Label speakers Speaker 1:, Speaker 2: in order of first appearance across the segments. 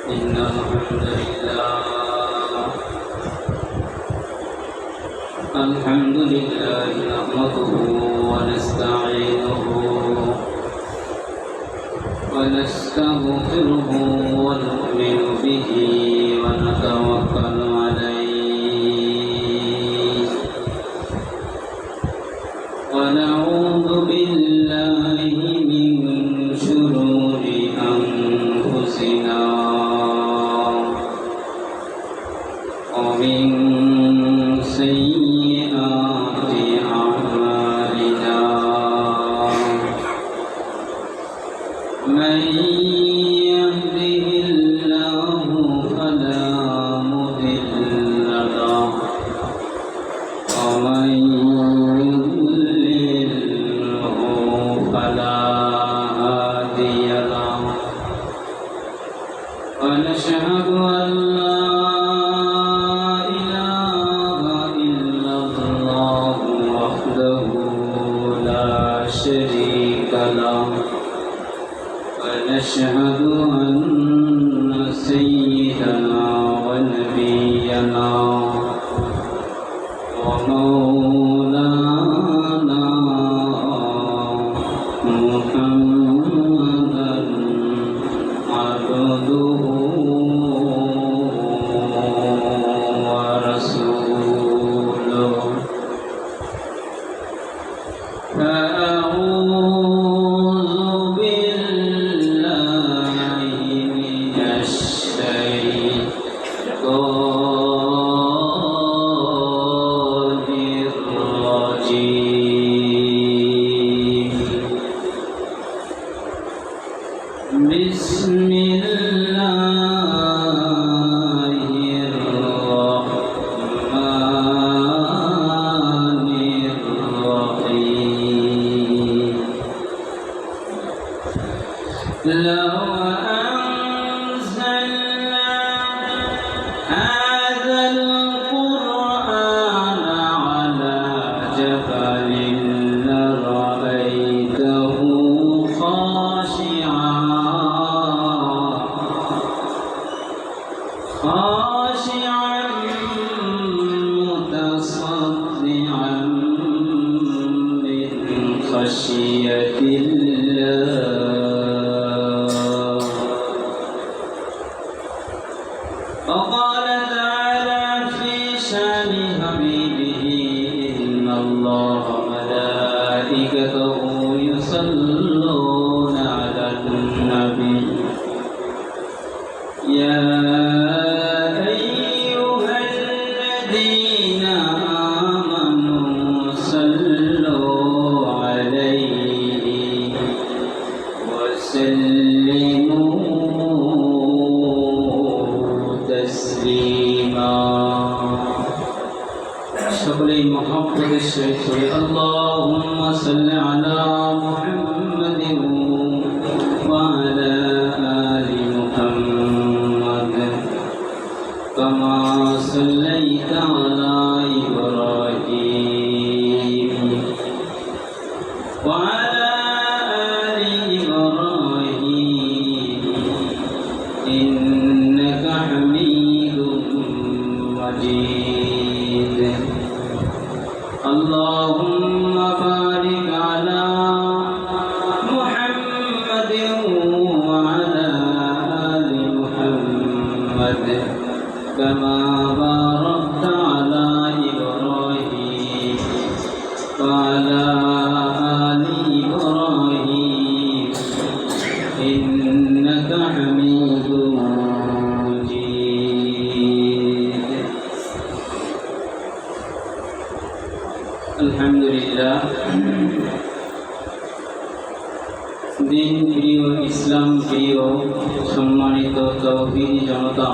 Speaker 1: إن الحمد لله نحمده ونستعينه ونستغفره ونؤمن به ونتوكل عليه ونعوذ بالله من شرور أنفسنا ومن سيئات أعمالنا من يهده الله فلا مضل له ومن يضلله فلا هادي له ونشهد أن لا إله إلا الله وحده لا شريك له ونشهد أن سيدنا ونبينا ومولانا محمدا عبده ورسوله فأعوذ بالله من الشيطان الرجيم بسم الله الرحمن الرحيم لو أنزلنا هذا القرآن على جبل لرأيته خاشعا متصدعا من خشية الله وقال تعالى في شان حبيبه إن الله وملائكته يصلون على النبي يا أيها الذين آمنوا صلوا عليه وسلموا تسليما সকলেই মহব্বতের সহিত اللهم صل على محمد وعلى آل محمد كما صليت على إبراهيم وعلى آل إبراهيم إنك حميد مجيد اللهم بارك على محمد وعلى آل محمد كما باركت على إبراهيم وعلى آل إبراهيم إنك حميد مجيد الحمد لله দিন প্রিয় ইসলাম প্রিয় সম্মানিত তৌহিদি জনতা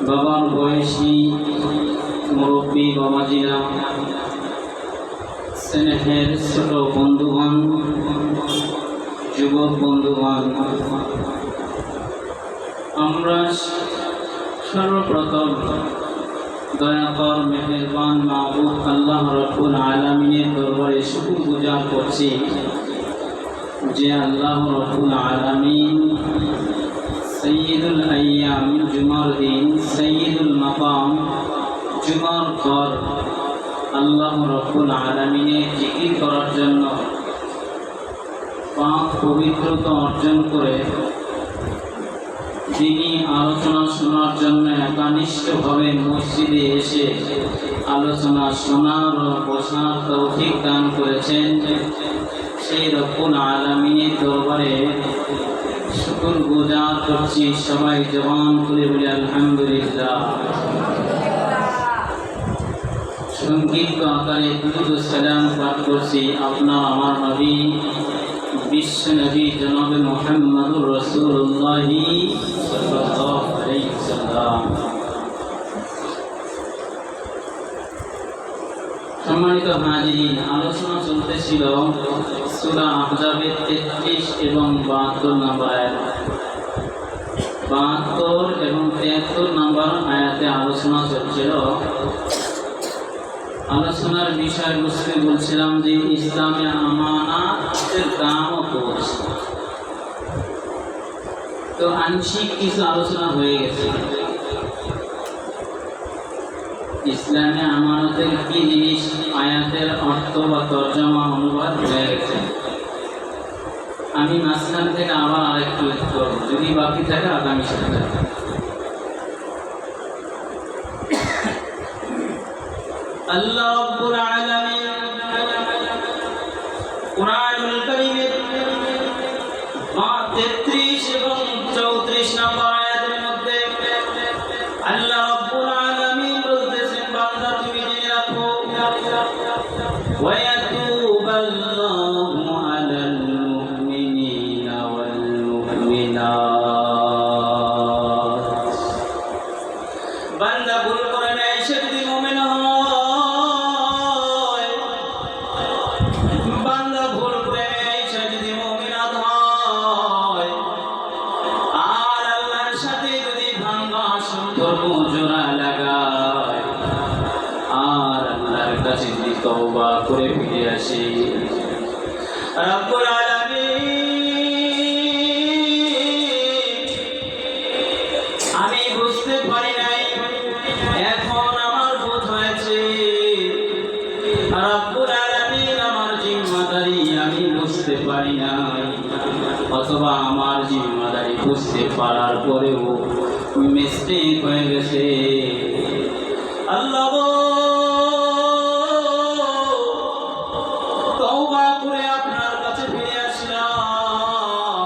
Speaker 1: বাবার বয়সী মুরব্বী বাবাজিরা স্নেহের ছোট বন্ধুগণ যুবক বন্ধুগণ আমরা সর্বপ্রথম দয়াকর মেহেরবান মাহবুব আল্লাহ রাব্বুল আলামিনের দরবারে শুকর গুজার করছি যে আল্লাহ রাব্বুল আলামিন সাইয়্যিদুল আইয়াম জুমার দিন সাইয়্যিদুল মাকাম জুমার ঘর আল্লাহ রাব্বুল আলামিনের জিকির করার জন্য পাক পবিত্রতা অর্জন করে তিনি আলোচনা শোনার জন্য একানিষ্ঠভাবে মসজিদে এসে আলোচনা শোনার ও বোঝার তৌফিক দান করেছেন। সেই রব্বুল আলামিনের দরবারে শুকর গুজার করছি। সবাই জবান খুলে বলি আলহামদুলিল্লাহ। সংক্ষিপ্ত আকারে দুরূদ ও সালাম পাঠ করছি আপনার আমার নবী বিশ্ব নবী জনাবে মুহাম্মদুর রাসূলুল্লাহ সাল্লাল্লাহু আলাইহি ওয়াসাল্লাম। সম্মানিত হাজিরিন, আলোচনা চলতেছিল সূরা আহজাবের 33 এবং 72 নম্বর আয়াত। 72 এবং 73 নম্বর আয়াতে আলোচনা চলছিল। আলোচনার বিষয়বস্তু বলছিলাম যে ইসলামে আমানাতের দামও পড়ছে। তো আংশিক কিছু আলোচনা হয়ে গেছে। ইসলামে আমানতের কি জিনিস আয়াতের অর্থ বা তর্জমা অনুবাদ হয়ে গেছে। আমি মাঝখান থেকে আবার আরেকটু করব, যদি বাকি থাকে আগামী সপ্তাহে। আল্লাহ রাব্বুল আলামিন কুরআনুল কারীমের 33 এবং 34 নম্বর আয়াতের মধ্যে আল্লাহ রাব্বুল আলামিন বলতেছেন, বান্দা তুমি জেনে রাখো ওয়া ইয়াতুবাল্লাহু আলাল মুমিনিনা ওয়াল মুমিনাত। বান্দা ভুল করে না, সে যদি মুমিন হয়, বান্দা ভুল করে সে যদি মুমিনাত হয়, আর আল্লাহর সাথে যদি ভাঙা সম্পর্ক জোড়া লাগায়, আর আল্লাহর কাছে যদি তওবা করে ফিরে আসে, রব্বুল আলামিন আমি বুঝতে পারি নাই, এখন আমার বোধ হয়েছে, রব্বুল আলামিন আমার জিম্মাদারি আমি বুঝতে পারি নাই, অথবা আমার জিম্মাদারি বুঝতে পারার পরেও মিস্টেক হয়ে গেছে। আল্লাহ তওবা করে আপনার কাছে ফিরে আসলাম।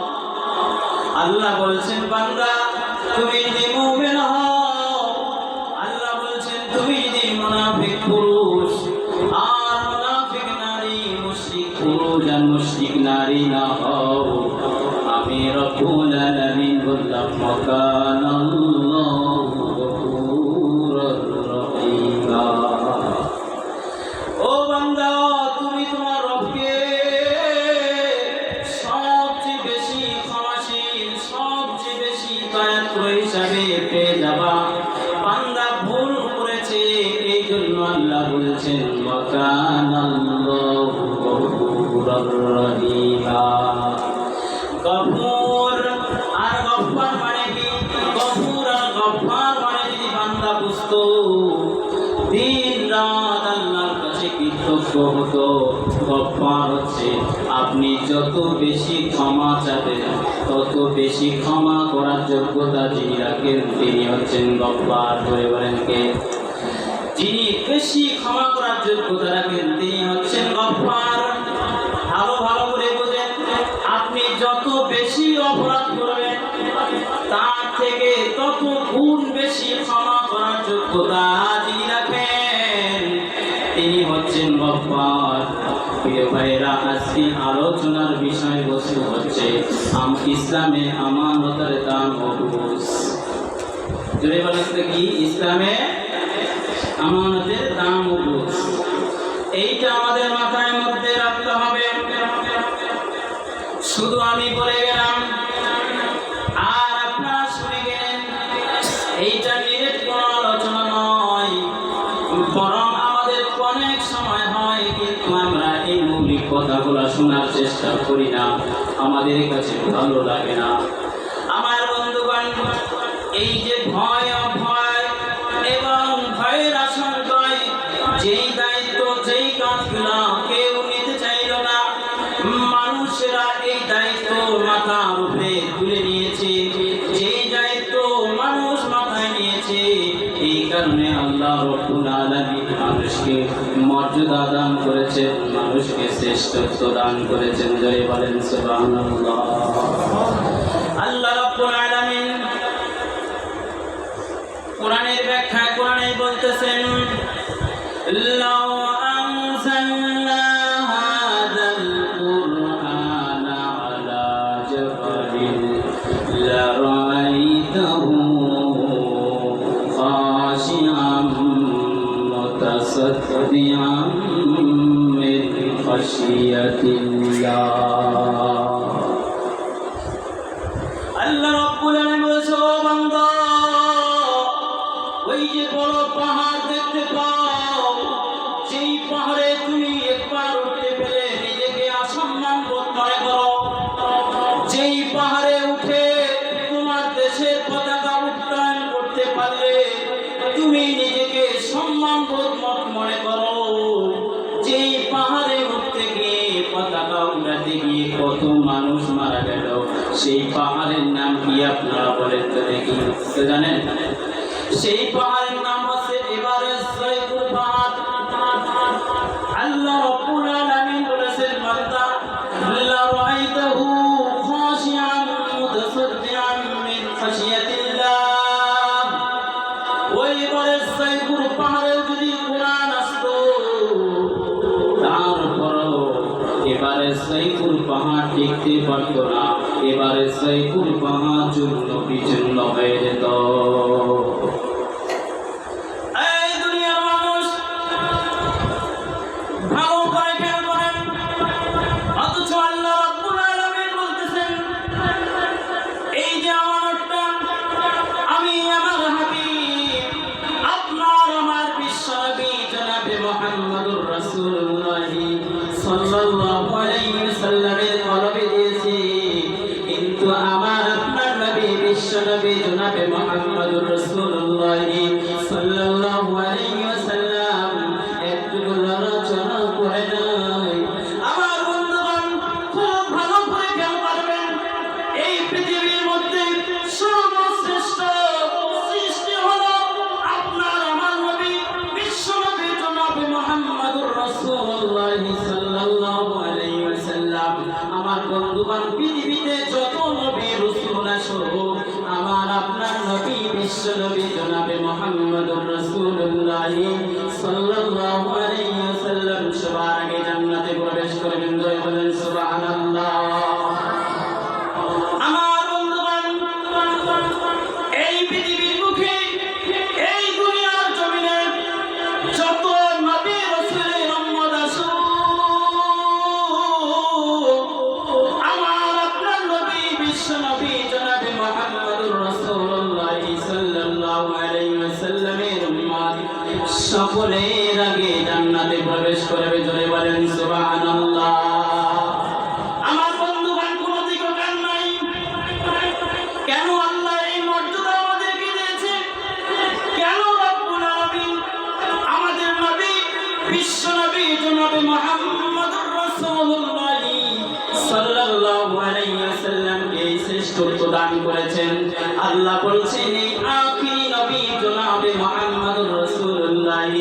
Speaker 1: আল্লাহ বলছেন, বান্দা তুমি যদি মুমিন হও, আল্লাহ বলছেন তুমি যদি মুনাফিক পুরুষ আর মুনাফিক নারী, মুশরিক পুরুষ আর মুশরিক নারী না হও, আমি রব্বুল আলামিন বললাম মাকানাল্লাহু গফুরুর রহিমা। ও বান্দা, তুমি তোমার রবকে সবচেয়ে বেশি ক্ষমাশীল, সবচেয়ে বেশি দয়ালু হিসাবে পেয়ে যাবা। বান্দা ভুল করেছে, এই জন্য আল্লাহ বলছেন মাকানাল্লাহু গফুরুর রহিমা। গফুর আর গফফার মানে কি? গফুর আর গফফার মানে যদি বান্দা বুঝতো, দিন রাত আল্লাহর কাছে কৃতজ্ঞ হতো। গফফার হচ্ছে আপনি যত বেশি ক্ষমা চাবেন, তত বেশি ক্ষমা করার যোগ্যতা যিনি রাখেন, তিনি হচ্ছেন গফফার। ধরে বলেন কে? যিনি বেশি ক্ষমা করার যোগ্যতা রাখেন, তিনি হচ্ছেন গফফার। ভালো ভালো করে বোঝেন, আপনি যত বেশি অপরাধ করবেন, তার থেকে তত গুণ বেশি ক্ষমা করার যোগ্যতা যিনি রাখেন, তিনি হচ্ছেন গফফার। প্রিয় ভাইরা, আজকে আলোচনার বিষয়বস্তু হচ্ছে ইসলামে আমানতের দাম ও বুঝ। জোরে বলেন তো কি? ইসলামে আমানতের দাম ও বুঝ। এইটা আমাদের মাথায় মধ্যে রাখতে হবে। শুধু আমি বলে গেলাম আর আপনারা শুনে গেলেন, এইটা নিরেট কোনো আলোচনা নয়, বরং আমাদের অনেক সময় হয় কিন্তু আমরা এই মৌলিক কথাগুলো শোনার চেষ্টা করি না, আমাদের কাছে ভালো লাগে না। আমার বন্ধুগণ, এই যে ভয় অভয় এবং ভয়ের আশঙ্কায় যেই দায়িত্ব যেই কাজগুলো কেউ নিতে চাইল না, মানুষেরা এই দায়িত্ব মাথার উপরে তুলে নিয়েছে। যেই দায়িত্ব মানুষ মাথায় নিয়েছে, এই কারণে আল্লাহ রাব্বুল আলামিন মানুষকে মর্যাদা দান করেছেন, মানুষকে শ্রেষ্ঠত্ব দান করেছেন। জয় বলেন সুবহানাল্লাহ। আল্লাহ রাব্বুল আলামিন কোরআনের ব্যাখ্যা কোরআনে বলতেছেন, লাউ আনজালনা হাযাল কুরআনা আলা জাবালিন লারাআইতাহু খাশিআম মুতাসাদ্দিআন মিন খাশিয়াতিল্লাহ। আল্লাহ রাব্বুল আলামিন বলেছে, ও বান্দা, ওই যে বড় পাহাড় দেখতে পাও, সেই পাহাড়ে তুমি একবার উঠতে পেরে নিজেকে অসম্মান বোধ মনে করো। যেই পাহাড়ে উঠে তোমার দেশের পতাকা উত্তোলন করতে পারলে তুমি নিজেকে সম্মান বোধ মনে করো। যেই পাহাড়ে উঠতে গিয়ে পতাকা উঠাতে গিয়ে কত মানুষ মারা গেল, সেই পাহাড়ের নাম কি আপনারা বলেন তো দেখি? তো জানেন? সেই পাহাড়ের নাম হচ্ছে এভারেস্ট, জয়পুর পাহাড়। আল্লাহ রাব্বুল আলামিন বলেছেন, বান্দা, লারাআইতাহু খাশিআন মুতাসাদ্দিআন মিন খাশিয়াতিল্লাহ। ওই এভারেস্ট জয়পুর পাহাড়ে যদি কোরআন আসতো, তারপরও এভারেস্ট জয়পুর পাহাড় টিকতে পারতো না। এভারেস্ট জয়পুর পাহাড় চূর্ণ বিচূর্ণ হয়ে যেত। মুহাম্মদুর রাসূলুল্লাহ সাল্লাল্লাহু আলাইহি ওয়াসাল্লামের কলবে দিয়েছি, কিন্তু আমার আপনার নবী বিশ্ব নবী জনাবে মুহাম্মদুর রাসূলুল্লাহ সাল্লাল্লাহু আলাইহি ওয়াসাল্লাম একটু আলোচনা করে নাই। আমার বন্ধুগণ, খুব ভালো করে খেয়াল করবেন, এই পৃথিবীর মধ্যে সর্বশ্রেষ্ঠ সৃষ্টি হলো আপনার আমার নবী বিশ্ব নবী জনাবে মুহাম্মদুর রাসূলুল্লাহ সাল্লাল্লাহু আলাইহি ওয়াসাল্লাম। আমার বন্ধুগণ, পৃথিবীতে যত নবী রাসূল আসুক, আমার আপনার নবী বিশ্ব নবী জনাবে মুহাম্মদুর রাসূলুল্লাহ সাল্লাল্লাহু আলাইহি ওয়াসাল্লাম সবার আগে জান্নাতে প্রবেশ করবেন। জয় বলেন সুবহানাল্লাহ। আমার বন্ধুগণ, এই পৃথিবীর মুখে এই দুনিয়ার জমিনে যত নবী রাসূলের উম্মত আসুক, আমার আপনার নবী বিশ্ব নবী জনাবে মুহাম্মদুর রাসূলুল্লাহ সাল্লাল্লাহু আলাইহি ওয়াসাল্লামের উম্মত সকলের আগে জান্নাতে প্রবেশ করবে। জোরে বলেন সুবহানাল্লাহ। আমার বন্ধুগণ, কোনো দিককার নাই। কেন আল্লাহ এই মর্যাদা আমাদেরকে দিয়েছে? কেন রব্বুল আলামিন আমাদের নবী বিশ্ব নবী জনাবে মুহাম্মদুর রাসূলুল্লাহ সাল্লাল্লাহু আলাইহি ওয়াসাল্লামকে এই শ্রেষ্ঠত্ব দান করেছেন? আল্লাহ বলছেন, এই আখিরি নবী জনাবে মুহাম্মদুর রাসূলুল্লাহ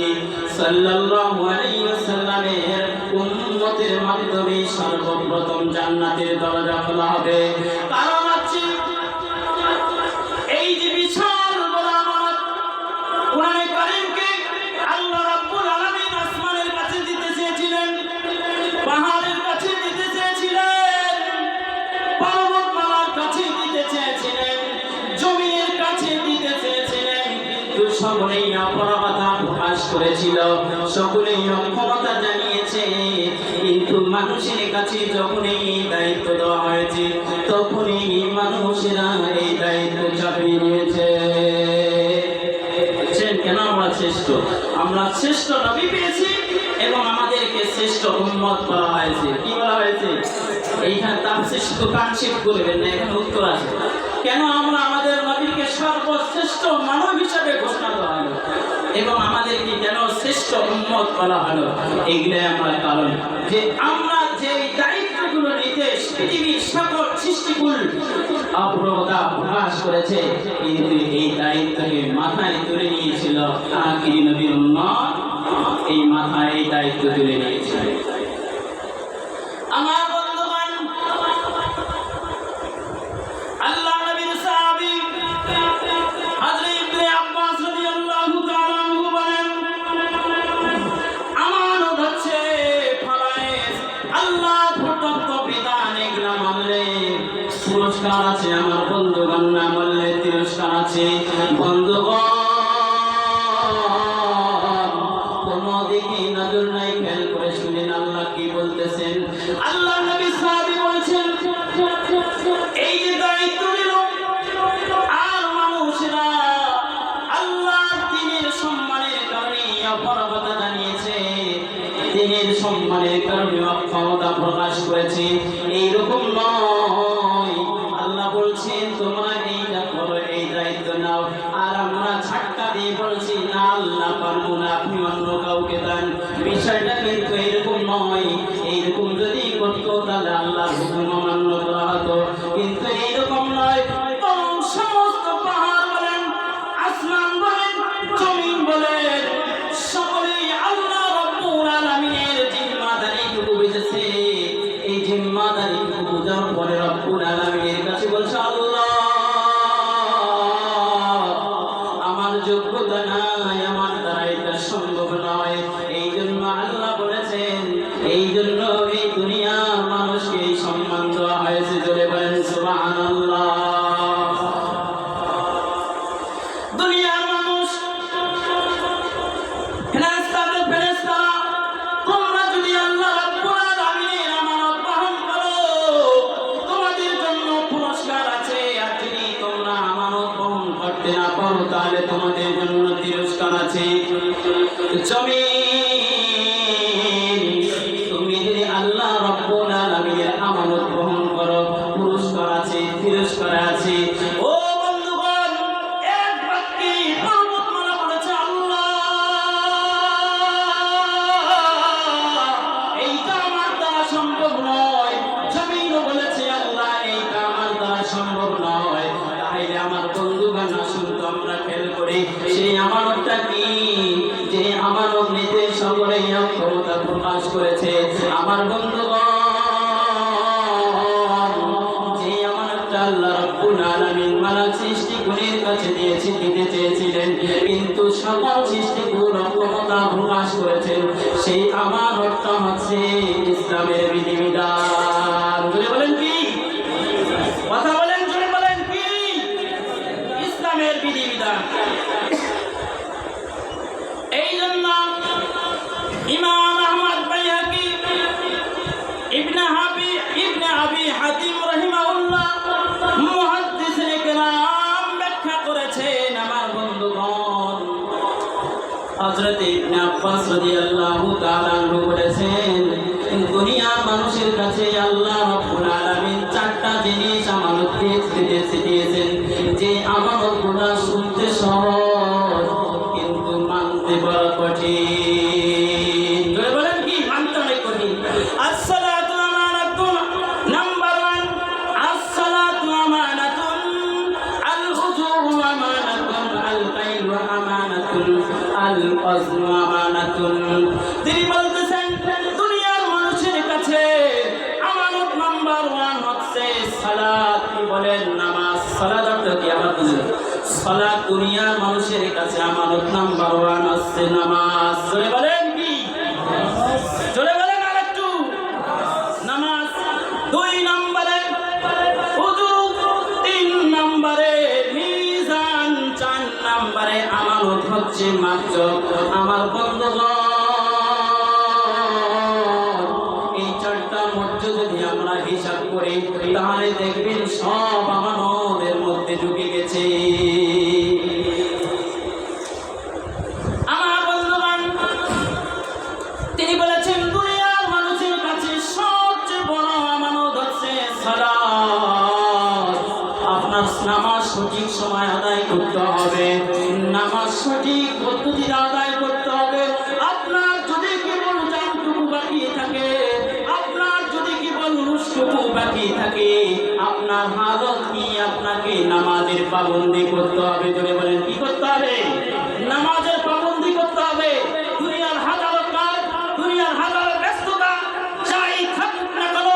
Speaker 1: সাল্লাল্লাহু আলাইহি ওয়াসাল্লামের উম্মতের মাধ্যমে সর্বপ্রথম জান্নাতের দরজা খোলা হবে। কারণ হচ্ছে এই যে বিশাল বড় আমানত কোরআনে কারীমকে আল্লাহ রাব্বুল আলামিন আসমানের কাছে দিতে চেয়েছিলেন, পাহাড়ের কাছে দিতে চেয়েছিলেন, পর্বতমালার কাছে দিতে চেয়েছিলেন, জমিনের কাছে দিতে চেয়েছিলেন, কিন্তু সকলেই অপরগতা প্রকাশ করেছিল, সকলেই অক্ষমতা জানিয়েছে। কিন্তু মানুষের কাছে যখনই দায়িত্ব দেওয়া হয়েছে, তখনই মানুষেরা এই দায়িত্ব চাপিয়ে নিয়েছে। কেন আমরা শ্রেষ্ঠ? আমরা শ্রেষ্ঠ নবী পেয়েছি এবং আমাদেরকে শ্রেষ্ঠ উম্মত বলা হয়েছে। কি বলা হয়েছে? এইখানে তাফসীর শুধু কানশিট করবেন না, এখানে উত্তর আছে কেন আমরা আমাদের নবীকে সর্বশ্রেষ্ঠ মানব হিসাবে ঘোষণা করা হলো এবং আমাদেরকে কেন শ্রেষ্ঠ উম্মত বলা হলো। এইগুলাই আমার কারণ যে আমরা যে দায়িত্বগুলো নিতে পৃথিবীর সকল সৃষ্টিকুল অগ্রতা প্রকাশ করেছে, কিন্তু এই দায়িত্বকে মাথায় তুলে নিয়েছিল আখিরি নবীর উম্মত। এই মাথায় এই দায়িত্ব তুলে নিয়েছিল। আমার বন্ধুগণ, আল্লাহ নবীর সাহাবী হযরত ইবনে আব্বাস রাদিয়াল্লাহু তাআলা আনহু বলেন, আমানত হচ্ছে ফরজ, আল্লাহ প্রদত্ত বিধান, এগুলা মানলে পুরস্কার আছে। আমার বন্ধুগণ, না মানলে তিরস্কার আছে। বন্ধুগণ, কোনো দিকে নজর নাই, খেয়াল করে শুনেন আল্লাহ কি বলতেছেন। আল্লাহ নবী সাহাবী বলেছেন, এই যে দায়িত্ব নিল আর মানুষরা আল্লাহ দ্বীনের সম্মানের কারণে অপরাধতা জানিয়েছে, দ্বীনের সম্মানের কারণে অক্ষমতা প্রকাশ করেছে, এইরকম নয়। আল্লাহ বলছেন তোমরা এইটা করো, এই দায়িত্ব নাও। আর আমরা ঝাটকা দিয়ে বলছি না আল্লাহ পারবো না, আপনি অন্য কাউকে দেন। বিষয়টা কিন্তু এরকম নয়। এইরকম যদি করতো তাহলে আল্লাহর হুকুম অমান্য করা হতো, কিন্তু এইরকম নয়। সমস্ত পাহাড় বলেন, আসমান বলেন, জমিন বলেন, সকলেই আল্লাহ রাব্বুল আলামিনের জিম্মাদারিটুকু বুঝেছে। এই জিম্মাদারিটুকু বোঝার পরে রাব্বুল আলামিনের কাছে বলছে, আল্লাহ আমার যোগ্যতা নাই, আমার দ্বারা এটা সম্ভব নয়। এই জন্য আল্লাহ বলেছেন, এই জন্য এই দুনিয়ার মানুষকে এই সম্মান দেওয়া হয়েছে। জোরে বলেন সুবহানাল্লাহ। দুনিয়ার মানুষ ফেরেশতারা, তোমরা যদি আল্লাহ রাব্বুল আলামিনের আমানত বহন করো, তোমাদের জন্য পুরস্কার আছে। আর যদি তোমরা আমানত বহন করতে না পারো, তাহলে তোমাদের জন্য তিরস্কার আছে। জমিন, তুমি যদি আল্লাহ রাব্বুল আলামিনের আমানত বহন করো, পুরস্কার আছে, তিরস্কার আছে। ও বন্ধুগণ, এক বাক্যে পর্বতমালা বলেছে, আল্লাহ এইটা আমার দ্বারা সম্ভব নয়। জমিনও বলেছে, আল্লাহ এইটা আমার দ্বারা সম্ভব নয়। তাহলে আমার বন্ধুগণ, আসুন তো আমরা খেয়াল করি সেই আমানতটা কি, যে আমানত নিতে সকলেই ক্ষমতা প্রকাশ করেছে। আমার বন্ধুগণ, যে আমানতটা আল্লাহ রাব্বুল আলামিন মানব সৃষ্টিকুলের কাছে দিতে চেয়েছিলেন, কিন্তু সকল সৃষ্টিকুল ক্ষমতা প্রকাশ করেছেন। সেই আমানতটা হচ্ছে ইসলামের বিধিবিধান। জোরে বলেন কি? কথা বলেন, জোরে বলেন কি? ইসলামের বিধিবিধান। এই জন্য ইমাম আহমদ বাইহাকি ইবনে আবি হাতিম রাহিমাহুল্লাহ মুহাদ্দিসিনে কেরাম ব্যাখ্যা করেছেন। আমার বন্ধুগণ, হযরত ইবনে আব্বাস রাদিয়াল্লাহু তাআলা আনহু বলেছেন, দুনিয়ার মানুষের কাছে আল্লাহ রাব্বুল আলামিন চারটা জিনিস আমানত দিয়েছেন, যে আমানতগুলো শুনতে সহজ কিন্তু মানতে বড় কঠিন। জোরে বলেন কি? মানতে অনেক কঠিন। আসসালাতু আমানাতুন, নাম্বার 1 আসসালাতু আমানাতুন, আল হুজুরু আমানাতুন, আল কাইলু আমানাতুন, আল ওয়াজনু আমানাতুন। তিনি বলতেছেন দুনিয়ার মানুষের কাছে আমানত নাম্বার 1 হচ্ছে সালাত। কি বলেন? নামাজ। সালাত অর্থ কি? আমার বুঝুন, সালাত দুনিয়ার মানুষের কাছে আমানত নাম্বার 1 হচ্ছে নামাজ। জোরে বলেন কি? জোরে বলেন আরেকটু। নামাজ। 2 নম্বরে ওযু, 3 নম্বরে মিজান, 4 নম্বরে আমানত হচ্ছে মাত্র। আমার বন্ধুগণ, এই 4টার মধ্যে যদি আমরা হিসাব করি, তাহলে দেখবেন সব আমানতের মধ্যে ঢুকে গেছে। আমার বন্ধুগণ, তিনি বলেছেন দুনিয়ার সালাত, আপনার নামাজ সঠিক সময় আদায় করতে হবে, নামাজ সঠিক পদ্ধতিতে আদায় করতে হবে। আপনার যদি কেবল জানটুকু বাকি থাকে, আপনার যদি কেবল নুসটুকু বাকি থাকে, আপনার হালত কি? আপনাকে নামাজের পাবন্দি করতে হবে। জোরে বলেন, কি করতে হবে? নামাজের পাবন্দি করতে হবে। দুনিয়ার হাজারো কাজ, দুনিয়ার হাজারো ব্যস্ততা যাই থাকুক না কেন,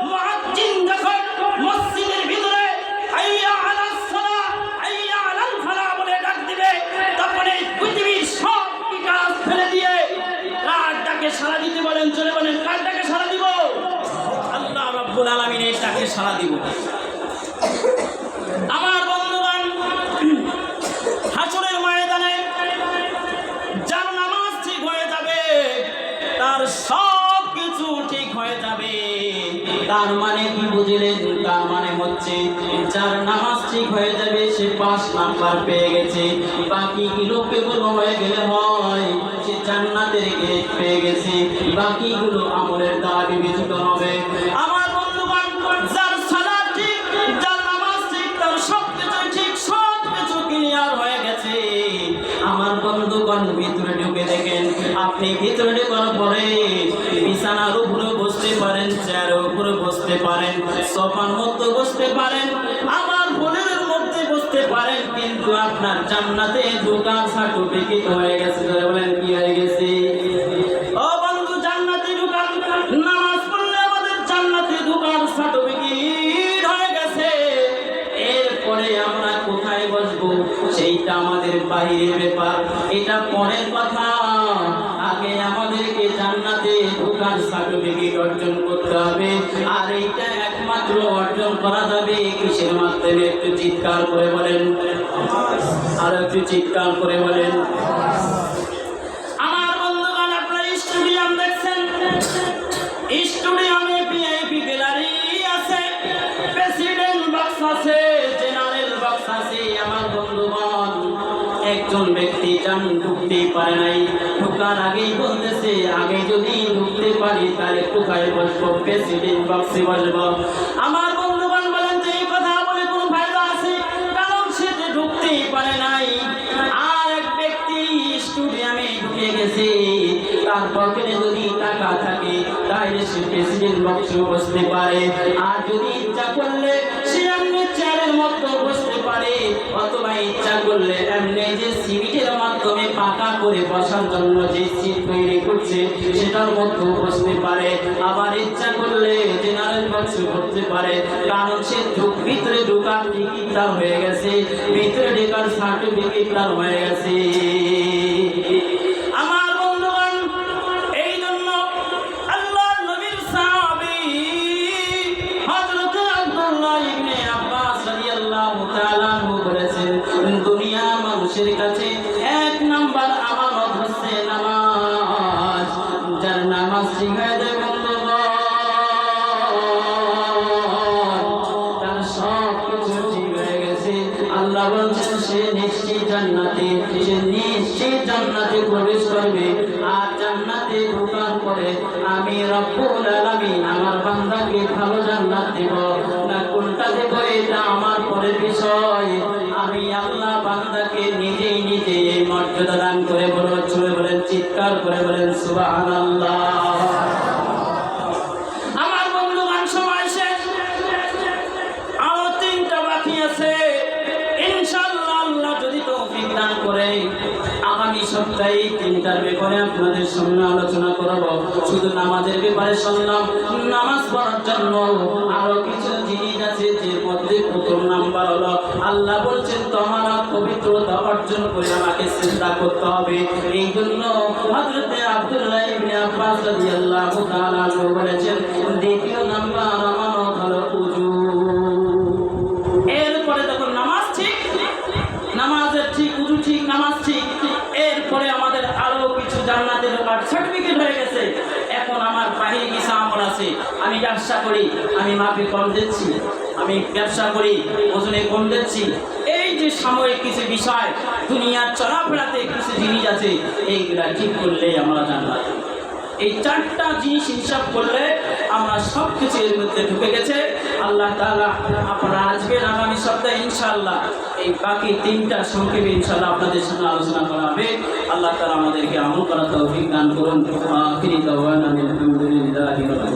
Speaker 1: মুয়াজ্জিন যখন মসজিদের ভিতরে হাইয়া আলাস সালাহ, হাইয়া আলাল ফালাহ বলে ডাক দিবে, তখন এই পৃথিবীর সব কাজ ফেলে দিয়ে কার ডাকে সাড়া দিতে বলেন? চলে বলেন, কার ডাকে সাড়া দিব? আল্লাহ রাব্বুল আলামিনের ডাকে সাড়া দিব। আমার বন্ধুগণ, হাসরের ময়দানে যার নামাজ ঠিক হয়ে যাবে, তার সব কিছু ঠিক হয়ে যাবে। তার মানে কি বুঝলেন? তার মানে হচ্ছে যার নামাজ ঠিক হয়ে যাবে সে 5 নাম্বার পেয়ে গেছে। বাকি গুলো কেবল হয়ে গেলে হয় সে জান্নাতের গেট পেয়ে গেছে। বাকিগুলো আমলের দ্বারা বিবেচিত হবে। আমার বন্ধুগণ, যার সালাত ঠিক, যার নামাজ ঠিক, তার সবকিছু ঠিক, সবকিছু ক্লিয়ার হয়ে গেছে। আমার বন্ধুগণ, ভিতরে ঢুকে দেখেন, আপনি ভিতরে ঢোকার পরে বিছানার উপরে বসতে পারেন, চেয়ারের উপরে বসতে পারেন, সোফার মধ্যে বসতে পারেন, আমার বোনের মধ্যে বসতে পারেন, কিন্তু আপনার জান্নাতে ঢোকার সার্টিফিকেট হয়ে গেছে। বলেন, কি হয়ে গেছে? ও বন্ধু, জান্নাতে ঢোকার, নামাজ পড়লে আমাদের জান্নাতে ঢোকার সার্টিফিকেট হয়ে গেছে। এরপরে আমরা কোথায় বসবো সেইটা আমাদের বাইরের ব্যাপার, এটা পরের কথা। আগে আমাদেরকে জান্নাতে ঢোকার সার্টিফিকেট অর্জন করতে হবে। আর এইটা একমাত্র অর্জন করা যাবে কিসের মাধ্যমে? একটু চিৎকার করে বলেন, আর একটু চিৎকার করে বলেন। আমার বন্ধুগণ, আপনারা স্টেডিয়াম দেখছেন, স্টেডিয়ামে ভিআইপি গ্যালারি আছে, প্রেসিডেন্ট বক্স আছে, জেনারেল বক্স আছে। আমার বন্ধুগণ, একজন ব্যক্তি যান ঢুকতেই পারে নাই, ঢোকার আগেই বলতেছে আগে যদি ঢুকতে পারি তাহলে কোথায় বসবো? প্রেসিডেন্ট বক্সে বসবো। আমার বন্ধুগণ বলেন, যে এই কথা বলে কোনো ফায়দা আছে? কারণ সে যে ঢুকতেই পারে নাই। আর এক ব্যক্তি স্টেডিয়ামে ঢুকে গেছে, তার পকেটে যদি টাকা থাকে তাহলে সে প্রেসিডেন্ট বক্সে বসতে পারে। আর যদি ইচ্ছা করলে সে এমনি চেয়ারের মধ্যে বসতে পারে, অথবা ইচ্ছা করলে এমনি যে সিটের মাধ্যমে পাকা করে বসার জন্য যে সিট তৈরি করছে সেটার মধ্যে বসতে পারে। আবার ইচ্ছা করলে জেনারেল বক্সে বসতে পারে, কারণ সে ভিতরে ঢোকার টিকিট তার হয়ে গেছে, ভিতরে ঢোকার সার্টিফিকেট তার হয়ে গেছে। আমার বন্ধুগণ, এই জন্য আল্লাহর নবীর সাহাবী হযরত আব্দুল্লাহ ইবনে আব্বাস রাদিয়াল্লাহু তাআলা বলেছেন, দুনিয়া মানুষের কাছে 1 নাম্বার আমানত হচ্ছে নামাজ। যার নামাজ ঠিক হয়ে যায় বন্ধুগণ, তার সব কিছু ঠিক হয়ে গেছে। আল্লাহ বলছেন সে নিশ্চয়ই জান্নাতে, সে নিশ্চয়ই জান্নাতে প্রবেশ করবে। আর জান্নাতে ঢোকার পরে আমি রব্বুল আলামিন আমার বান্দাকে ভালো জান্নাত দেব না কোনটা দেব এটা আমার পরের বিষয়। আমি আল্লাহ বান্দাকে নিজেই নিজে এই মর্যাদা দান করে বলবো। ছুড়ে বলেন, চিৎকার করে বলেন, সুবহানাল্লাহ। আমার বন্ধুগণ, সময় শেষ, আরো 3টা বাকি আছে। ইনশাআল্লাহ আল্লাহ যদি তৌফিক দান করে আগামী সপ্তাহে 3টার ব্যাপারে আপনাদের সামনে আলোচনা করব। শুধু নামাজের ব্যাপারে শুনলাম, নামাজ পড়ার জন্য আরো কিছু জিনিস আছে, যে মধ্যে প্রথম নাম্বার হলো আল্লাহ বলছেন তোমার পবিত্রতা অর্জন করে আমাকে চিন্তা করতে হবে। এই জন্য হযরত আব্দুল্লাহ ইবনে আব্বাস রাদিয়াল্লাহু তাআলা বলেছেন, দ্বিতীয় নাম্বার আমানত হলো ওযু। এরপরে তখন নামাজ ঠিক, নামাজের ঠিক, ওযু ঠিক, নামাজ ঠিক, এরপরে আমাদের আরো কিছু জান্নাতের সার্টিফিকেট হয়ে গেছে। এখন আমার বাহিরে কিছু আমল আছে, আমি ব্যবসা করি, আমি মাপে কম দিচ্ছি, আমি ব্যবসা করি ওজনে কম দিচ্ছি। এই যে সাময়িক কিছু বিষয়, দুনিয়ার চলাফেরাতে কিছু জিনিস আছে, এইগুলা ঠিক করলেই আমরা জান্নাত। এই 4টা জিনিস হিসাব করলে আমরা সব কিছু এর মধ্যে ঢুকে গেছে। আল্লাহ তাআলা আপনারা আসবেন আগামী সপ্তাহে ইনশাআল্লাহ এই বাকি 3টা সংক্ষেপে ইনশাআল্লাহ আপনাদের সাথে আলোচনা করা হবে। আল্লাহ তাআলা আমাদেরকে আমল করার তৌফিক দান করুন। আখিরি দাওয়ানা আলহামদুলিল্লাহি রাব্বিল আলামিন।